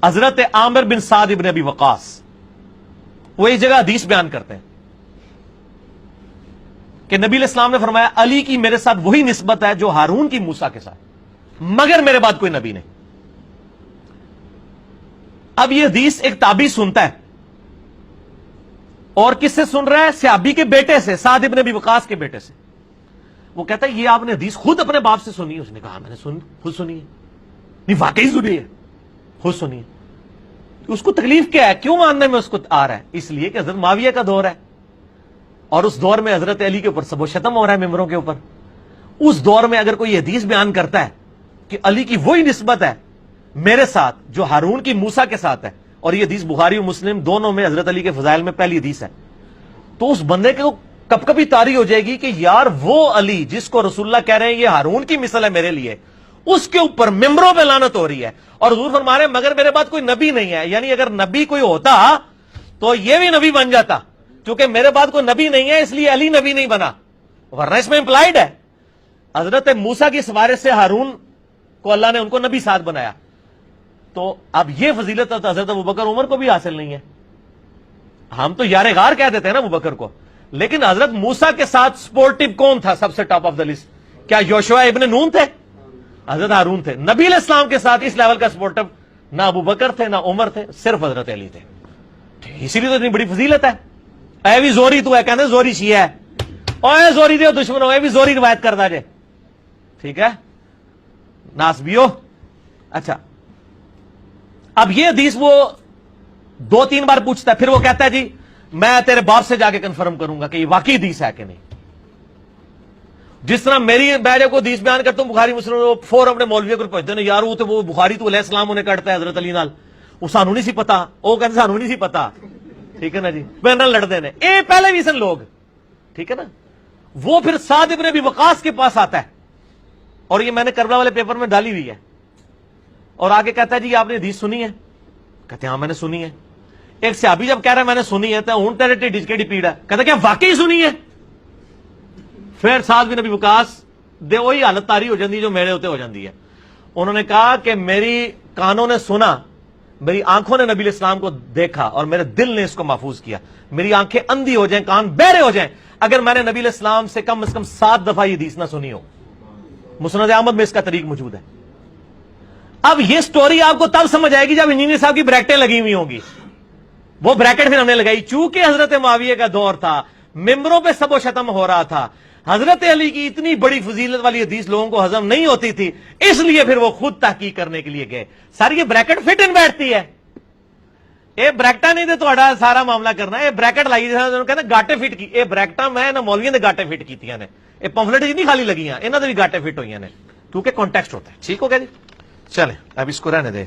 حضرت عامر بن سعد ابن ابی وقاص وہ ایک جگہ حدیث بیان کرتے ہیں کہ نبی علیہ السلام نے فرمایا علی کی میرے ساتھ وہی نسبت ہے جو ہارون کی موسیٰ کے ساتھ، مگر میرے بعد کوئی نبی نہیں۔ اب یہ حدیث ایک تابعی سنتا ہے، اور کس سے سن رہا ہے؟ صحابی کے بیٹے سے، سعد ابن ابی وقاص کے بیٹے سے۔ وہ کہتا ہے یہ آپ نے حدیث خود اپنے باپ سے سنی ہے؟ اس نے کہا میں نے خود سنی ہے۔ نہیں واقعی سنی ہے، خود سنی ہے۔ اس کو تکلیف کیا ہے؟ کیوں ماننے میں اس کو آ رہا ہے؟ اس لیے کہ حضرت معاویہ کا دور ہے، اور اس دور میں حضرت علی کے اوپر سب و شتم ہو رہا ہے ممبروں کے اوپر۔ اس دور میں اگر کوئی حدیث بیان کرتا ہے کہ علی کی وہی نسبت ہے میرے ساتھ جو ہارون کی موسیٰ کے ساتھ ہے، اور یہ حدیث بخاری و مسلم دونوں میں حضرت علی کے فضائل میں پہلی حدیث ہے، تو اس بندے کو کب کبھی طاری ہو جائے گی کہ یار وہ علی جس کو رسول اللہ کہہ رہے ہیں یہ ہارون کی مثل ہے میرے لیے، اس کے اوپر ممبروں پہ لعنت ہو رہی ہے، اور حضور فرما رہے ہیں مگر میرے بعد کوئی نبی نہیں ہے۔ یعنی اگر نبی کوئی ہوتا تو یہ بھی نبی بن جاتا، کیونکہ میرے بعد کوئی نبی نہیں ہے اس لیے علی نبی نہیں بنا، ورنہ اس میں امپلائڈ ہے حضرت موسیٰ کی سفارش سے ہارون کو اللہ نے ان کو نبی ساتھ بنایا۔ تو اب یہ فضیلت حضرت ابوبکر عمر کو بھی حاصل نہیں ہے۔ ہم تو یار غار کہہ دیتے ہیں نا ابوبکر کو، لیکن حضرت موسیٰ کے ساتھ سپورٹیو کون تھا سب سے ٹاپ آف دا لسٹ؟ کیا یوشوا ابن نون تھے؟ حضرت ہارون تھے۔ نبی علیہ السلام کے ساتھ اس لیول کا سپورٹیو نہ ابوبکر تھے نہ عمر تھے، صرف حضرت علی تھے۔ اسی لیے تو اتنی بڑی فضیلت ہے۔ اے بھی زوری تو ہے، کہتے زوری شیعہ ہے، اوے زوری دے دشمن ہو، اے بھی زوری روایت کرتا جے، ٹھیک ہے ناسبیو۔ اچھا اب یہ حدیث وہ 2-3 بار پوچھتا ہے، پھر وہ کہتا ہے جی میں تیرے باپ سے جا کے کنفرم کروں گا کہ یہ واقعی حدیث ہے کہ نہیں۔ جس طرح میری بیجے کو حدیث بیان کرتا ہوں بخاری مسلم، فور اپنے مولوی کو پہنچتے ہیں یار وہ بخاری تو علیہ السلام انہیں کٹتا ہے حضرت علی نال، وہ سانو نہیں سی پتا، وہ کہتے سانو نہیں سی پتا، ٹھیک ہے نا جی، میں نہ لڑتے ہیں اے پہلے بھی سن لوگ، ٹھیک ہے نا۔ وہ پھر سعد ابن ابی وقاص کے پاس آتا ہے، اور یہ میں نے کربلا والے پیپر میں ڈالی ہوئی ہے، اور آگے کہتا ہے جی آپ نے حدیث سنی ہے؟ کہتے ہیں ہاں میں نے سنی ہے۔ ایک صحابی جب کہہ رہا ہے میں نے سنی ہے تو اون تیرے ٹھڈ کیڑی پیڑ ہے، کہتا کیا واقعی سنی ہے؟ پھر سعد بن ابی وقاص دے وہی حالت تاری ہو جاتی جو میرے ہوتے ہو جاتی ہے۔ انہوں نے کہا کہ میری کانوں نے سنا، میری آنکھوں نے نبی علیہ السلام کو دیکھا، اور میرے دل نے اس کو محفوظ کیا۔ میری آنکھیں اندھی ہو جائیں، کان بہرے ہو جائیں اگر میں نے نبی علیہ السلام سے کم از کم 7 دفعہ یہ حدیث نہ سنی ہو۔ مسند احمد میں اس کا طریق موجود ہے۔ اب یہ سٹوری آپ کو تب سمجھ آئے گی جب انجینئر صاحب کی بریکٹیں لگی ہوئی ہوں گی۔ وہ بریکٹ پھر ہم نے لگائی، چونکہ حضرت معاویہ کا دور تھا، ممبروں پہ سب و شتم ہو رہا تھا، حضرت علی کی اتنی بڑی فضیلت والی حدیث لوگوں کو ہضم نہیں ہوتی تھی، اس لیے پھر وہ خود تحقیق کرنے کے لیے گئے۔ ساری یہ بریکٹ فٹ ان بیٹھتی ہے، یہ بریکٹا نہیں تو سارا معاملہ کرنا، یہ بریکٹ لائی کہتے گاٹے فٹ کی، یہ بریکٹا میں نہ مولویوں نے گاٹے فٹ کی، یہ پمفلٹ نہیں خالی لگی ہیں، انہوں نے بھی گاٹے فٹ ہوئی ہیں، کیونکہ کانٹیکسٹ ہوتا ہے۔ ٹھیک ہو گیا جی، چلیں اب اس کو رہنے دیں۔